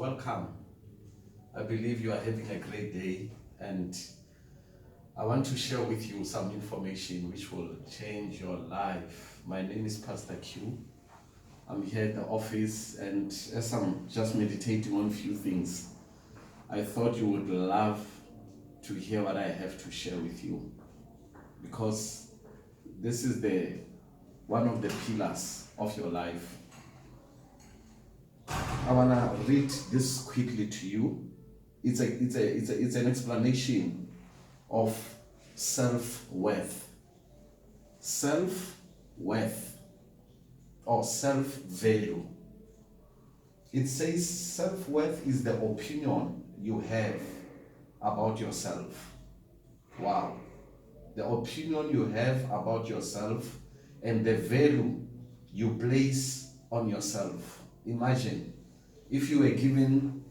welcome. I believe you are having a great day, and I want to share with you some information which will change your life. My name is Pastor Q. I'm here at the office, and as I'm just meditating on a few things, I thought you would love to hear what I have to share with you, because this is one of the pillars of your life. I wanna read this quickly to you. It's an explanation of self-worth. Self-worth or self-value. It says self-worth is the opinion you have about yourself. Wow. The opinion you have about yourself and the value you place on yourself. Imagine if you were given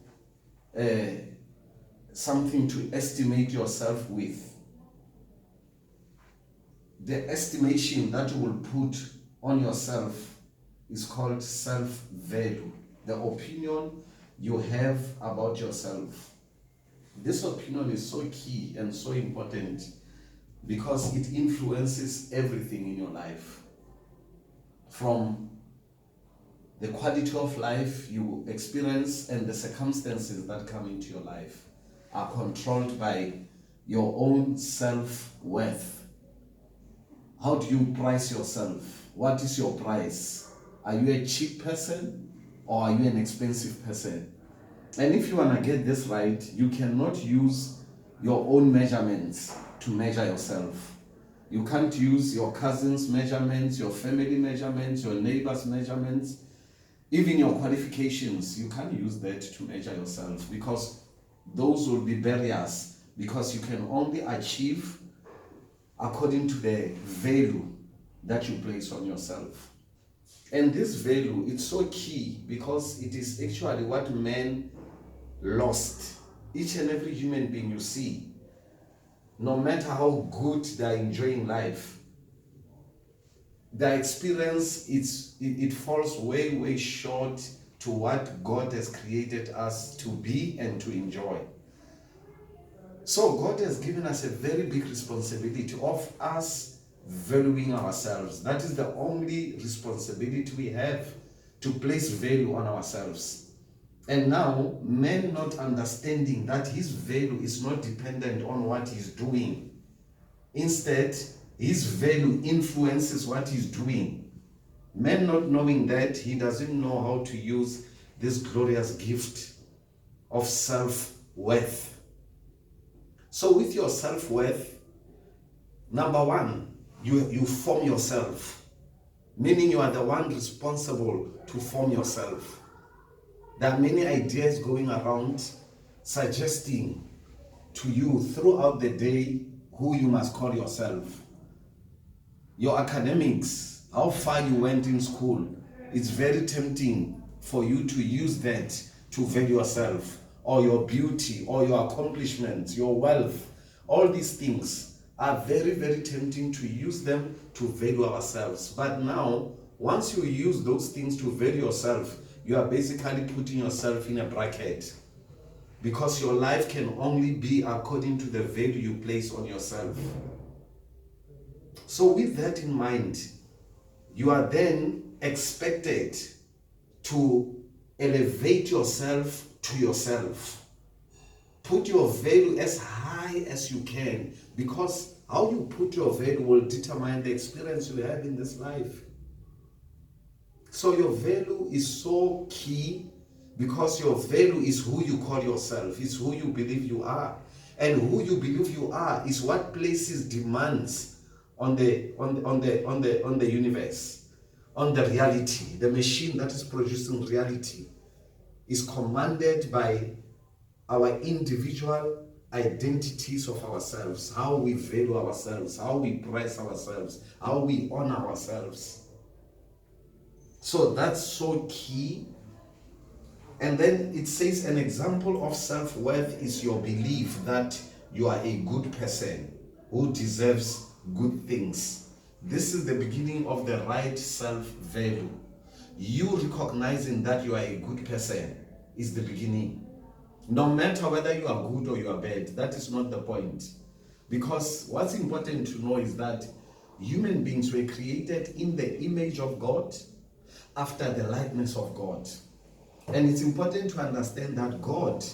something to estimate yourself with. The estimation that you will put on yourself is called self-value. The opinion you have about yourself. This opinion is so key and so important because it influences everything in your life. From the quality of life you experience and the circumstances that come into your life are controlled by your own self-worth. How do you price yourself? What is your price? Are you a cheap person or are you an expensive person? And if you want to get this right, you cannot use your own measurements to measure yourself. You can't use your cousin's measurements, your family measurements, your neighbor's measurements. Even your qualifications, you can't use that to measure yourself, because those will be barriers, because you can only achieve according to the value that you place on yourself. And this value, it's so key because it is actually what man lost. Each and every human being you see, no matter how good they're enjoying life, the experience, it falls way short to what God has created us to be and to enjoy. So God has given us a very big responsibility of us valuing ourselves. That is the only responsibility we have, to place value on ourselves. And now, man not understanding that his value is not dependent on what he's doing. Instead, his value influences what he's doing. Man not knowing that, he doesn't know how to use this glorious gift of self-worth. So with your self-worth, number one, you form yourself. Meaning you are the one responsible to form yourself. There are many ideas going around suggesting to you throughout the day who you must call yourself. Your academics, how far you went in school, it's very tempting for you to use that to value yourself, or your beauty, or your accomplishments, your wealth. All these things are very tempting to use them to value ourselves. But now, once you use those things to value yourself, you are basically putting yourself in a bracket, because your life can only be according to the value you place on yourself. So with that in mind, you are then expected to elevate yourself to yourself. Put your value as high as you can, because how you put your value will determine the experience you have in this life. So your value is so key, because your value is who you call yourself, is who you believe you are. And who you believe you are is what places demands on the universe, on the reality. The machine that is producing reality is commanded by our individual identities of ourselves, how we value ourselves, how we price ourselves, how we honor ourselves. So that's so key. And then it says an example of self-worth is your belief that you are a good person who deserves good things. This is the beginning of the right self-value. You recognizing that you are a good person. is the beginning. No matter whether you are good or you are bad, that is not the point. Because what's important to know is that human beings were created in the image of God, after the likeness of God. And it's important to understand that God,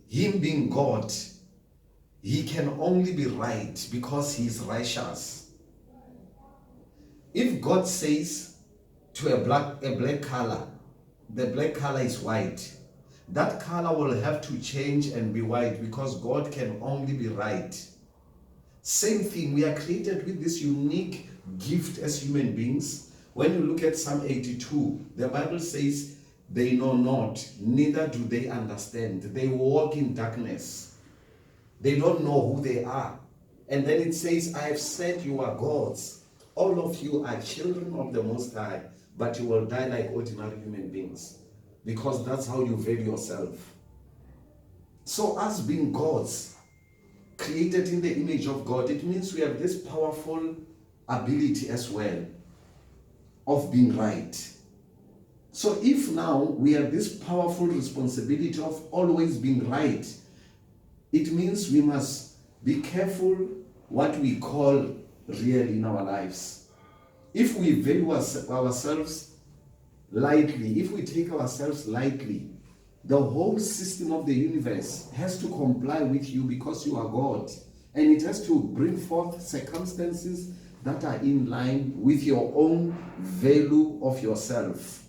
Him being God, He can only be right because He is righteous. If God says to a black color, the black color is white, that color will have to change and be white because God can only be right. Same thing, we are created with this unique gift as human beings. When you look at Psalm 82, the Bible says, they know not, neither do they understand. They walk in darkness. They don't know who they are. And then it says, I have said you are gods. All of you are children of the Most High, but you will die like ordinary human beings, because that's how you value yourself. So us being gods, created in the image of God, it means we have this powerful ability as well of being right. So if now we have this powerful responsibility of always being right, it means we must be careful what we call real in our lives. If we value ourselves lightly, if we take ourselves lightly, the whole system of the universe has to comply with you because you are God. And it has to bring forth circumstances that are in line with your own value of yourself.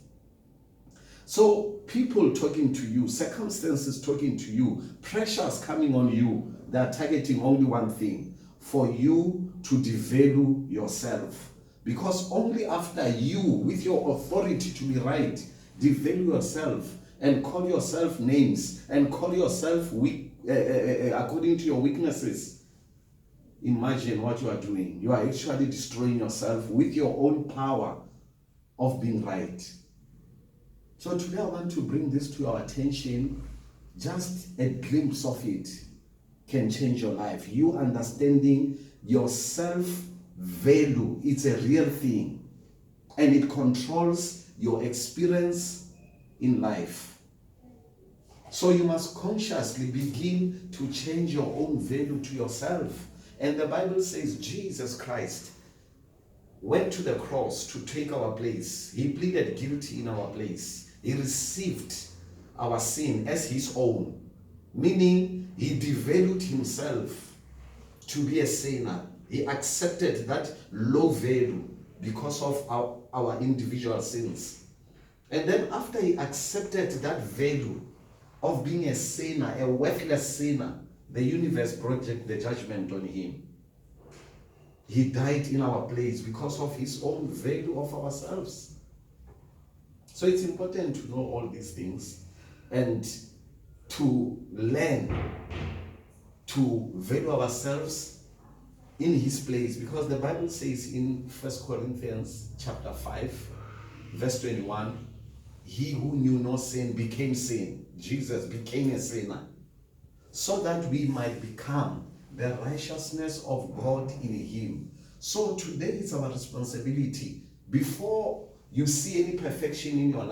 So people talking to you, circumstances talking to you, pressures coming on you, they are targeting only one thing: for you to devalue yourself. Because only after you, with your authority to be right, devalue yourself and call yourself names and call yourself weak according to your weaknesses, imagine what you are doing. You are actually destroying yourself with your own power of being right. So today I want to bring this to your attention. Just a glimpse of it can change your life. You understanding your self-value, it's a real thing, and it controls your experience in life. So you must consciously begin to change your own value to yourself. And the Bible says Jesus Christ went to the cross to take our place. He pleaded guilty in our place. He received our sin as his own, meaning he devalued himself to be a sinner. He accepted that low value because of our individual sins. And then after he accepted that value of being a sinner, a worthless sinner, the universe brought the judgment on him. He died in our place because of his own value of ourselves. So it's important to know all these things and to learn to value ourselves in his place, because the Bible says in 1 Corinthians chapter 5, verse 21, he who knew no sin became sin. Jesus became a sinner so that we might become the righteousness of God in him. So today it's our responsibility, before you see any perfection in your life,